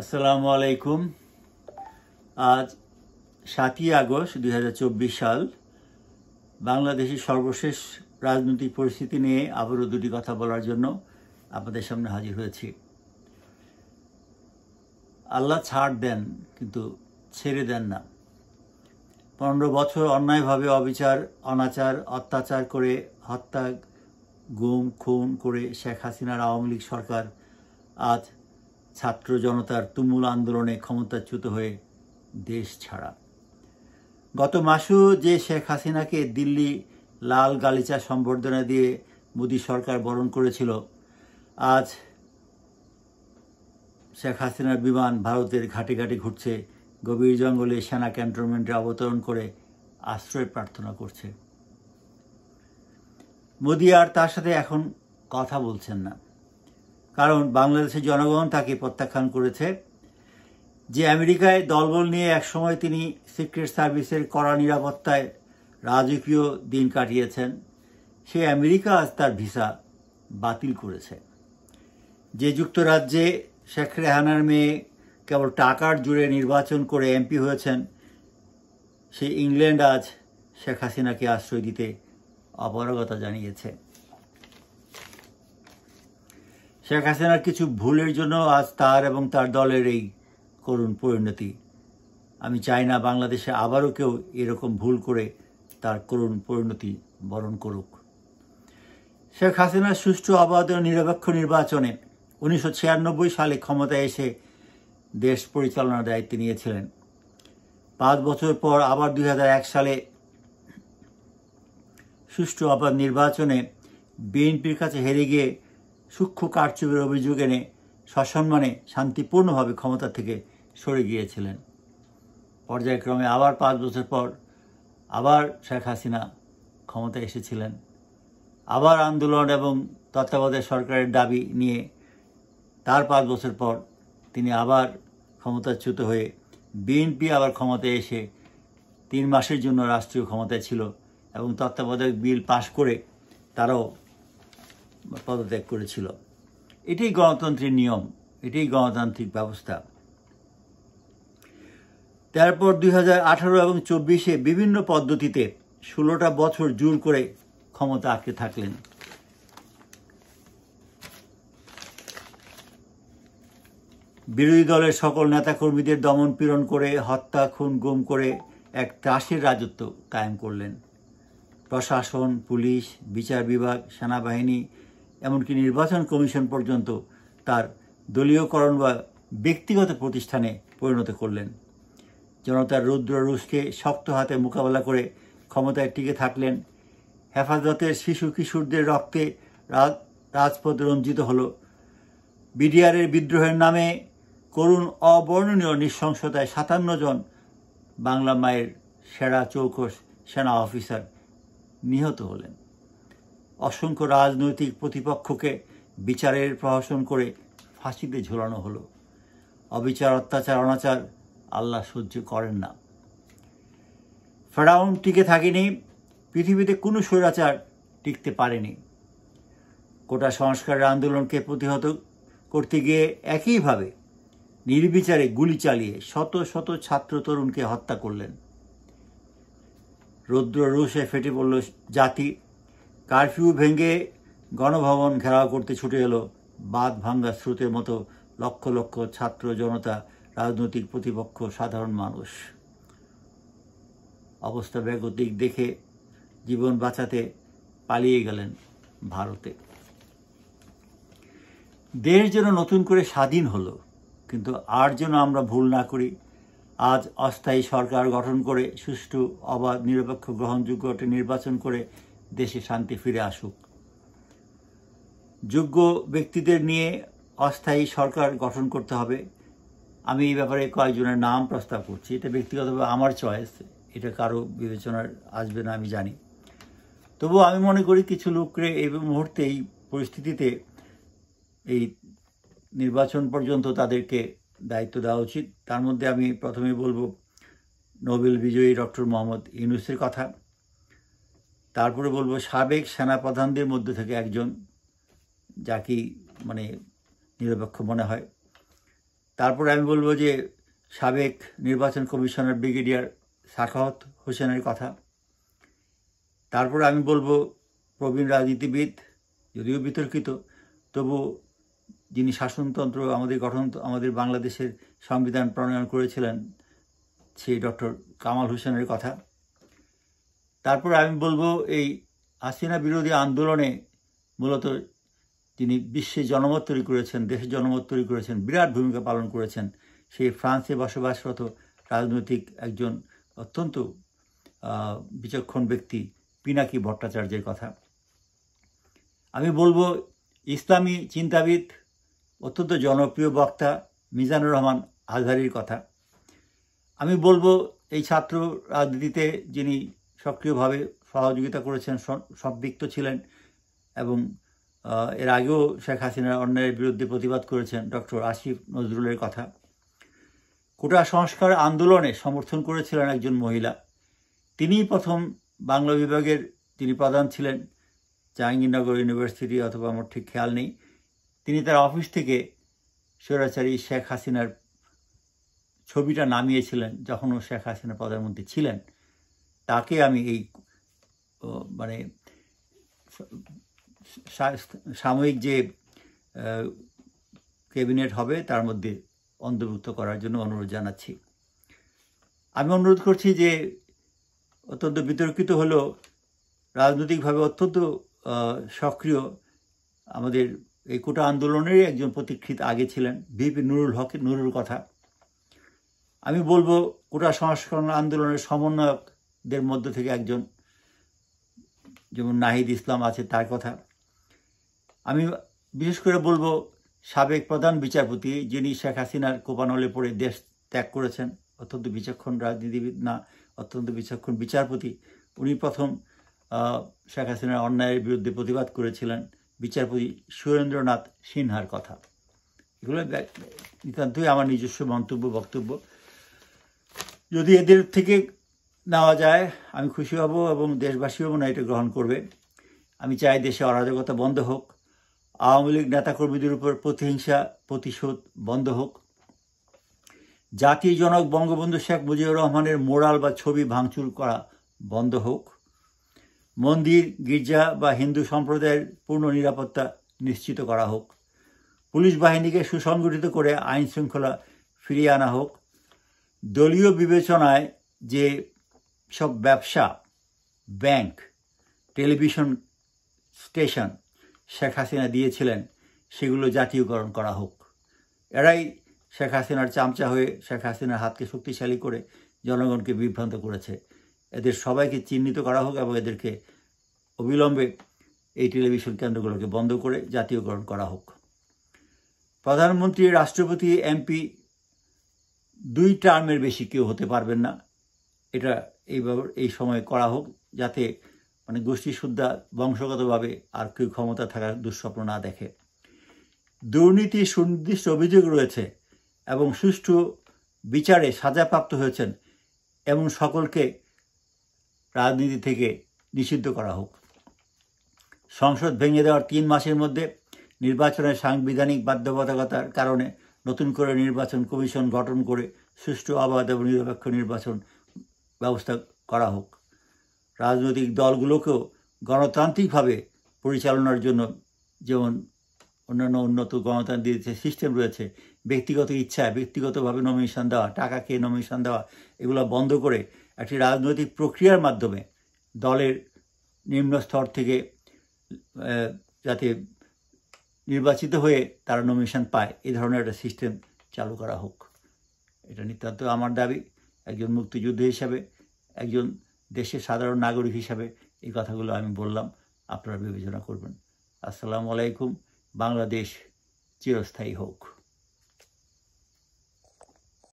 আসসালামু আলাইকুম। আজ 7ই আগস্ট 2024 সাল। বাংলাদেশের সর্বশেষ রাজনৈতিক পরিস্থিতি নিয়ে আবারও দুটি কথা বলার জন্য আপনাদের সামনে হাজির হয়েছি। আল্লাহ ছাড় দেন কিন্তু ছেড়ে দেন না। 15 বছর অন্যায়ভাবে অবিচার, অনাচার, অত্যাচার করে হত্যা, গুম, খুন করে শেখ হাসিনার আওয়ামী লীগ সরকার আজ ছাত্র জনতার তুমুল আন্দোলনে ক্ষমতাচ্যুত হয়ে দেশ ছাড়া। গত মাসেও যে শেখ হাসিনাকে দিল্লি লাল গালিচা সম্বর্ধনা দিয়ে মোদী সরকার বরণ করেছিল, আজ শেখ হাসিনার বিমান ভারতের ঘাটে ঘাটে ঘুরছে, গভীর জঙ্গলে সেনা ক্যান্টনমেন্টে অবতরণ করে আশ্রয় প্রার্থনা করছে। মোদী আর তার সাথে এখন কথা বলছেন না, কারণ বাংলাদেশের জনগণ তাকে প্রত্যাখ্যান করেছে। যে আমেরিকায় দলবল নিয়ে একসময় তিনি সিক্রেট সার্ভিসের কড়া নিরাপত্তায় রাজকীয় দিন কাটিয়েছেন, সেই আমেরিকা আজ তার ভিসা বাতিল করেছে। যে যুক্তরাজ্যে শেখ রেহানার মেয়ে কেবল টাকার জোরে নির্বাচন করে এমপি হয়েছেন, সেই ইংল্যান্ড আজ শেখ হাসিনাকে আশ্রয় দিতে অপারগতা জানিয়েছে। শেখ হাসিনার কিছু ভুলের জন্য আজ তার এবং তার দলের এই করুণ পরিণতি। আমি চাই না বাংলাদেশে আবারও কেউ এরকম ভুল করে তার করুণ পরিণতি বরণ করুক। শেখ হাসিনার সুষ্ঠু, অবাধ ও নিরপেক্ষ নির্বাচনে 1996 সালে ক্ষমতায় এসে দেশ পরিচালনার দায়িত্ব নিয়েছিলেন। 5 বছর পর আবার 2001 সালে সুষ্ঠু অবাধ নির্বাচনে বিএনপির কাছে হেরে গিয়ে সূক্ষ্ম কারচুপির অভিযোগ এনে সসম্মানে শান্তিপূর্ণভাবে ক্ষমতা থেকে সরে গিয়েছিলেন। পর্যায়ক্রমে আবার 5 বছর পর আবার শেখ হাসিনা ক্ষমতায় এসেছিলেন। আবার আন্দোলন এবং তত্ত্বাবধায়ক সরকারের দাবি নিয়ে তার 5 বছর পর তিনি আবার ক্ষমতাচ্যুত হয়ে বিএনপি আবার ক্ষমতায় এসে 3 মাসের জন্য রাষ্ট্রীয় ক্ষমতায় ছিল এবং তত্ত্বাবধায়ক বিল পাশ করে তারাও পদত্যাগ করেছিল। এটাই গণতন্ত্রের নিয়ম, এটাই গণতান্ত্রিক ব্যবস্থা। তারপর 2018 এবং 24-এ বিভিন্ন পদ্ধতিতে 16টা বছর জোর করে ক্ষমতা আটকে থাকলেন। বিরোধী দলের সকল নেতাকর্মীদের দমন পীড়ন করে, হত্যা, খুন, গুম করে এক ত্রাসের রাজত্ব কায়েম করলেন। প্রশাসন, পুলিশ, বিচার বিভাগ, সেনাবাহিনী, এমনকি নির্বাচন কমিশন পর্যন্ত তার দলীয়করণ বা ব্যক্তিগত প্রতিষ্ঠানে পরিণত করলেন। জনতার রৌদ্র রোষকে শক্ত হাতে মোকাবেলা করে ক্ষমতায় টিকে থাকলেন। হেফাজতের শিশু কিশোরদের রক্তে রাজপথ রঞ্জিত হল। বিডিআরের বিদ্রোহের নামে করুণ অবর্ণনীয় নৃশংসতায় 57 জন বাংলা মায়ের সেরা চৌকস সেনা অফিসার নিহত হলেন। অসংখ্য রাজনৈতিক প্রতিপক্ষকে বিচারের প্রহসন করে ফাঁসিতে ঝোলানো হলো। অবিচার, অত্যাচার, অনাচার আল্লাহ সহ্য করেন না। ফেরাউন টিকে থাকেনি, পৃথিবীতে কোনো স্বৈরাচার টিকতে পারেনি। কোটা সংস্কারের আন্দোলনকে প্রতিহত করতে গিয়ে একইভাবে নির্বিচারে গুলি চালিয়ে শত শত ছাত্র তরুণকে হত্যা করলেন। রৌদ্র রোষে ফেটে পড়ল জাতি। কারফিউ ভেঙে গণভবন ঘেরাও করতে ছুটে এলো বাঁধ ভাঙ্গা স্রোতের মতো লক্ষ লক্ষ ছাত্র জনতা, রাজনৈতিক প্রতিপক্ষ, সাধারণ মানুষ। অবস্থা বেগতিক দেখে জীবন বাঁচাতে পালিয়ে গেলেন ভারতে। দেশ যেন নতুন করে স্বাধীন হলো, কিন্তু আর যেন আমরা ভুল না করি। আজ অস্থায়ী সরকার গঠন করে সুষ্ঠু, অবাধ, নিরপেক্ষ, গ্রহণযোগ্য নির্বাচন করে দেশে শান্তি ফিরে আসুক। যোগ্য ব্যক্তিদের নিয়ে অস্থায়ী সরকার গঠন করতে হবে। আমি এই ব্যাপারে কয়েকজনের নাম প্রস্তাব করছি। এটা ব্যক্তিগতভাবে আমার চয়েস, এটা কারো বিবেচনার আসবে না আমি জানি। তবুও আমি মনে করি কিছু লোককে এই মুহূর্তে, এই পরিস্থিতিতে, এই নির্বাচন পর্যন্ত তাদেরকে দায়িত্ব দেওয়া উচিত। তার মধ্যে আমি প্রথমে বলবো নোবেল বিজয়ী ডক্টর মোহাম্মদ ইউনূসের কথা। তারপরে বলবো সাবেক সেনাপ্রধানদের মধ্যে থেকে একজন, যাকে নিরপেক্ষ মনে হয়। তারপরে আমি বলবো যে সাবেক নির্বাচন কমিশনার ব্রিগেডিয়ার সাখাওয়াত হোসেনের কথা। তারপরে আমি বলবো প্রবীণ রাজনীতিবিদ, যদিও বিতর্কিত, তবু যিনি শাসনতন্ত্র আমাদের বাংলাদেশের সংবিধান প্রণয়ন করেছিলেন, সেই ডক্টর কামাল হোসেনের কথা। তারপর আমি বলবো এই হাসিনা বিরোধী আন্দোলনে মূলত যিনি বিশ্বে জনমত তৈরি করেছেন, দেশে জনমত তৈরি করেছেন, বিরাট ভূমিকা পালন করেছেন, সেই ফ্রান্সে বসবাসরত রাজনৈতিক একজন অত্যন্ত বিচক্ষণ ব্যক্তি পিনাকি ভট্টাচার্যের কথা। আমি বলবো ইসলামী চিন্তাবিদ, অত্যন্ত জনপ্রিয় বক্তা মিজানুর রহমান আজহারির কথা। আমি বলবো এই ছাত্র রাজনীতিতে যিনি সক্রিয়ভাবে সহযোগিতা করেছেন, সম্পৃক্ত ছিলেন এবং এর আগেও শেখ হাসিনার অন্যায়ের বিরুদ্ধে প্রতিবাদ করেছেন, ডক্টর আসিফ নজরুলের কথা। কোটা সংস্কার আন্দোলনে সমর্থন করেছিলেন একজন মহিলা, তিনিই প্রথম বাংলা বিভাগের যিনি প্রধান ছিলেন, জাহাঙ্গীরনগর ইউনিভার্সিটি অথবা আমার ঠিক খেয়াল নেই, তিনি তার অফিস থেকে স্বৈরাচারী শেখ হাসিনার ছবিটা নামিয়েছিলেন যখনও শেখ হাসিনা প্রধানমন্ত্রী ছিলেন। তাকে আমি এই মানে সাময়িক যে ক্যাবিনেট হবে তার মধ্যে অন্তর্ভুক্ত করার জন্য অনুরোধ জানাচ্ছি। আমি অনুরোধ করছি যে অত্যন্ত বিতর্কিত হলেও রাজনৈতিকভাবে অত্যন্ত সক্রিয় আমাদের এই কোটা আন্দোলনেরই একজন প্রতীক্ষিত আগে ছিলেন ভিপি নুরুল কথা। আমি বলবো কোটা সংস্করণ আন্দোলনের সমন্বয়কদের মধ্য থেকে একজন, যেমন নাহিদ ইসলাম আছে, তার কথা। আমি বিশেষ করে বলবো সাবেক প্রধান বিচারপতি, যিনি শেখ হাসিনার কোপানলে পড়ে দেশ ত্যাগ করেছেন, অত্যন্ত বিচক্ষণ রাজনীতিবিদ, না অত্যন্ত বিচক্ষণ বিচারপতি। উনি প্রথম শেখ হাসিনার অন্যায়ের বিরুদ্ধে প্রতিবাদ করেছিলেন, বিচারপতি সুরেন্দ্রনাথ সিনহার কথা। এগুলো নিতান্তই আমার নিজস্ব বক্তব্য। যদি এদের থেকে নেওয়া যায় আমি খুশি হব এবং দেশবাসীও মনে হয় এটা গ্রহণ করবে। আমি চাই দেশে অরাজকতা বন্ধ হোক, আওয়ামী লীগ নেতাকর্মীদের উপর প্রতিহিংসা প্রতিশোধ বন্ধ হোক, জাতির জনক বঙ্গবন্ধু শেখ মুজিবুর রহমানের মোরাল বা ছবি ভাঙচুর করা বন্ধ হোক, মন্দির গির্জা বা হিন্দু সম্প্রদায়ের পূর্ণ নিরাপত্তা নিশ্চিত করা হোক, পুলিশ বাহিনীকে সুসংগঠিত করে আইন শৃঙ্খলা ফিরিয়ে আনা হোক, দলীয় বিবেচনায় যে সব ব্যবসা, bank, television station Sheikh Hasina দিয়েছিলেন সেগুলো জাতীয়করণ করা হোক। এরাই শেখ হাসিনার চামচা হয়ে শেখ হাসিনার হাতকে শক্তিশালী করে জনগণকে বিভ্রান্ত করেছে। এদের সবাইকে চিহ্নিত করা হোক এবং এদেরকে অবিলম্বে এই টেলিভিশন কেন্দ্রগুলোকে বন্ধ করে জাতীয়করণ করা হোক। প্রধানমন্ত্রী, রাষ্ট্রপতি, এমপি 2 টার্মের বেশি কেউ হতে পারবেন না। এটা এই সময় করা হোক, যাতে মানে গোষ্ঠীসুদ্ধা বংশগতভাবে আর কেউ ক্ষমতা থাকার দুঃস্বপ্ন না দেখে। দুর্নীতি সুনির্দিষ্ট অভিযোগ রয়েছে এবং সুষ্ঠু বিচারে সাজাপ্রাপ্ত হয়েছেন এমন সকলকে রাজনীতি থেকে নিষিদ্ধ করা হোক। সংসদ ভেঙে দেওয়ার 3 মাসের মধ্যে নির্বাচনের সাংবিধানিক বাধ্যবাধকতার কারণে নতুন করে নির্বাচন কমিশন গঠন করে সুষ্ঠু, অবাধ এবং নিরপেক্ষ নির্বাচন ব্যবস্থা করা হোক। রাজনৈতিক দলগুলোকেও গণতান্ত্রিকভাবে পরিচালনার জন্য, যেমন অন্যান্য উন্নত গণতান্ত্রিক সিস্টেম রয়েছে, ব্যক্তিগত ইচ্ছায় ব্যক্তিগতভাবে নমিনেশন দেওয়া, টাকা খেয়ে নমিনেশন দেওয়া, এগুলো বন্ধ করে একটি রাজনৈতিক প্রক্রিয়ার মাধ্যমে দলের নিম্ন স্তর থেকে যাতে নির্বাচিত হয়ে তারা নমিনেশন পায়, এই ধরনের একটা সিস্টেম চালু করা হোক। এটা নিতান্ত আমার দাবি। একজন মুক্তিযোদ্ধা হিসাবে, একজন দেশের সাধারণ নাগরিক হিসাবে এই কথাগুলো আমি বললাম, আপনারা বিবেচনা করবেন। আসসালামু আলাইকুম। বাংলাদেশ চিরস্থায়ী হোক।